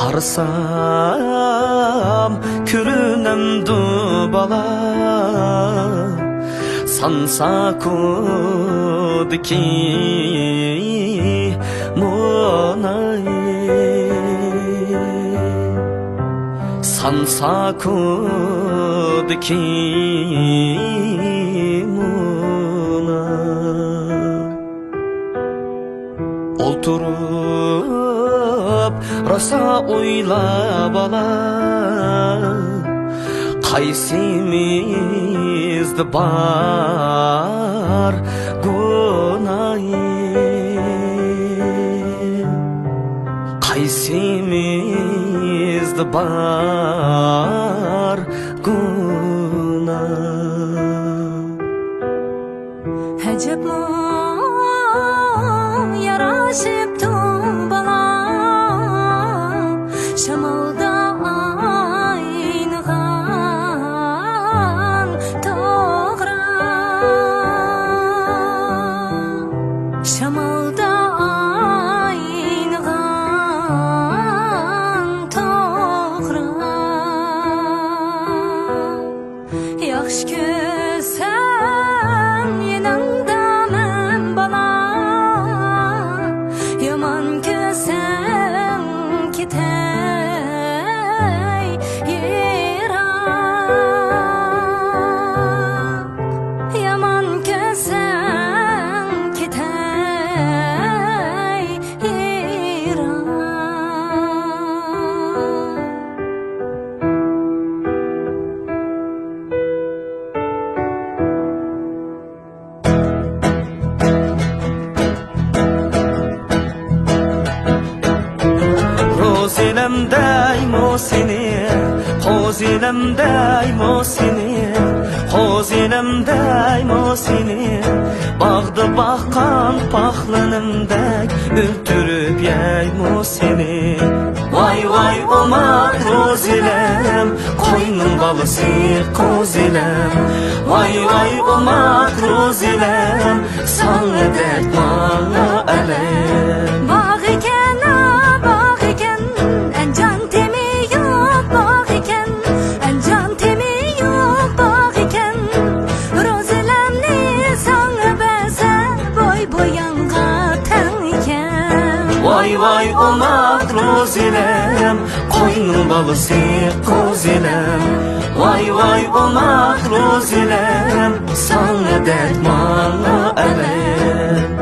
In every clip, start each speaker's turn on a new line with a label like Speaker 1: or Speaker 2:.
Speaker 1: Qarasam көрінімді бала Сансакудки мұнай Сансакудки мұнай Олтырып Rasa oylab ala Qaysimizdi bar gunayim Qaysimizdi bar gunayim
Speaker 2: Hacabmo yarashibdi bala Şamalda aynıgan toğra Şamalda aynıgan toğra Yaxşı kösen yanında men bala Yaman kösen kiter
Speaker 1: Qozilim daymo seni, qozilim daymo seni, qozilim daymo seni. Bağdı baqqan paxlanımdek öldürüp yaymo seni. Vay vay omar qozilim, qoynun balısı qozilim. Vay vay omar qozilim, sana dert mala alem.
Speaker 2: Bağ iken Encan temi yok bağ iken Encan temi yok bağ iken Rozilemni sana bense Boy boyanğa ten iken
Speaker 1: Vay vay omak rozilem Qoynun balısı qozilem Vay vay omak rozilem Sana dermanla alem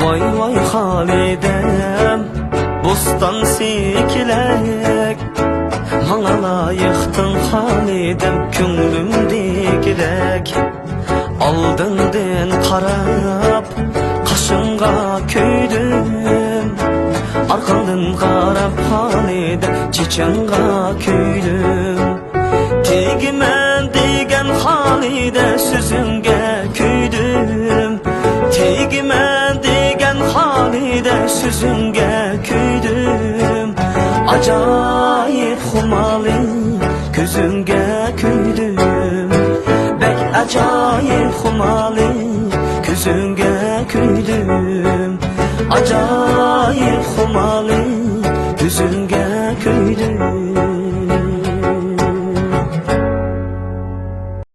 Speaker 1: Vay vay Halidem Bostan sikilek Bana layıktın Halidem Könlümdekilek Aldındın qarab Qaşınğa köydüm Arqandın qarab Halidem Çeçenğa köydüm Tegimən degen Halide Sözünge köydüm Tegimən degen Halide Sözünge köydüm Acayip xumalı Gözünge köydüm Bek acayip xumalı